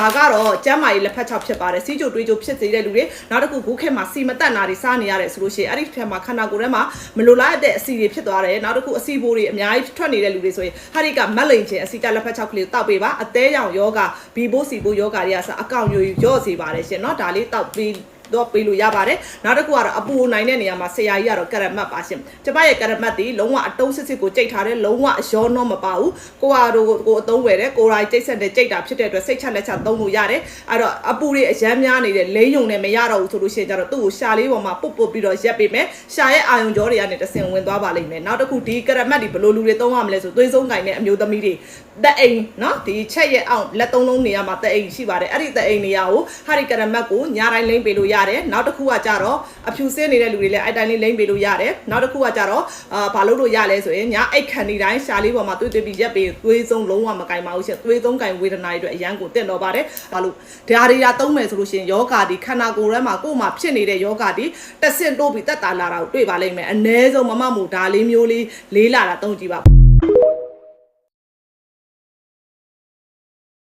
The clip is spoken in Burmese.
ဒါကတော့ကျမ်းမာရေးလက်ဖက်ချောက်ဖြစ်ပါတယ်စီးကြိုတွေးကြိုဖြစ်စေတဲ့လူတွေနောက်တစ်ခုဂိုးခဲမှာစီမတက်နာတွေစားနေရတယ်ဆိုလို့ရှိရင်အဲ့ဒီထက်မှာခန္ဓာကိုယ်ထဲမှာမလိုလားတဲ့အဆီတွေဖြစ်သွားတယ်နောက်တစ်ခုအဆီဘိုးတွေအများကြီးထွက်နေတဲ့လူတွေဆိုရင်ဟာဒီကမက်လိန်ချင်းအဆီကလက်ဖက်ချောက်ကလေးကိုတောက်ပေးပါအသေးရောင်ယောဂဘီဘိုးစီဘိုးယောဂတွေကစအကောင့်မျိုးရော့စေပါတယ်ရှင်เนาะဒါလေးတောက်ပေးတော့ပေးလို့ရပါတယ်နောက်တစ်ခုကတော့အပူနိုင်တဲ့နေရာမှာဆရာကြီးကတော့ကရမတ်ပါရှင်ကျမရဲ့ကရမတ်ဒီလုံးဝအတုံးစစ်စစ်ကိုကြိတ်ထားတယ်လုံးဝအရောနှောမပါဘူးကိုဟာတို့ကိုအတုံးဝယ်တယ်ကိုရိုင်းကြိတ်ဆက်တဲ့ကြိတ်တာဖြစ်တဲ့အတွက်စိတ်ချလက်ချသုံးလို့ရတယ်အဲ့တော့အပူတွေအရမ်းများနေတဲ့လိမ့်ယုံနဲ့မရတော့ဘူးဆိုလို့ရှိရင်ကျတော့သူ့ကိုရှာလေးပေါ်မှာပုတ်ပုတ်ပြီးတော့ရက်ပေးမယ်ရှာရဲ့အာယုံကြောတွေကနေတဆင်ဝင်သွားပါလိမ့်မယ်နောက်တစ်ခုဒီကရမတ်ဒီဘလို့လူတွေသုံးရမလဲဆိုသွေးဆုံးကင်တဲ့အမျိုးသမီးတွေတက်အိမ်เนาะဒီချက်ရဲ့အောင်လက်သုံးလုံးနေရာမှာတက်အိမ်ရှိပါတယ်အဲ့ဒီတက်အိမ်နေရာကိုဟာဒီကရမတ်ကိုညာတိုင်းလိမ့်ပေးလို့ရတယ်နောက်တစ်ခုကကြတော့အဖြူစင်းနေတဲ့လူတွေလည်းအဲ့တိုင်းလေးလိမ့်ပေးလို့ရတယ်နောက်တစ်ခုကကြတော့ဘာလို့လို့ရလဲဆိုရင်ညာအိတ်ခံနေတိုင်းရှာလေးပေါ်မှာတွေးပြီးရက်ပေးသွေးဆုံးလုံးဝမကင်ပါဘူးရှင်သွေးဆုံးကင်ဝေဒနာတွေအတွက်အရန်ကိုတင့်တော့ပါတယ်ဘာလို့ဒါတွေသုံးမယ်ဆိုလို့ရှိရင်ယောဂါဒီခန္ဓာကိုယ်ထဲမှာကိုယ်မှာဖြစ်နေတဲ့ယောဂါဒီတက်ဆင့်တိုးပြီးတက်တာလာတာကိုတွေ့ပါလိမ့်မယ်အ ਨੇ ဆုံးမမမူဒါလေးမျိုးလေးလေးလာတာသုံးကြည့်ပါ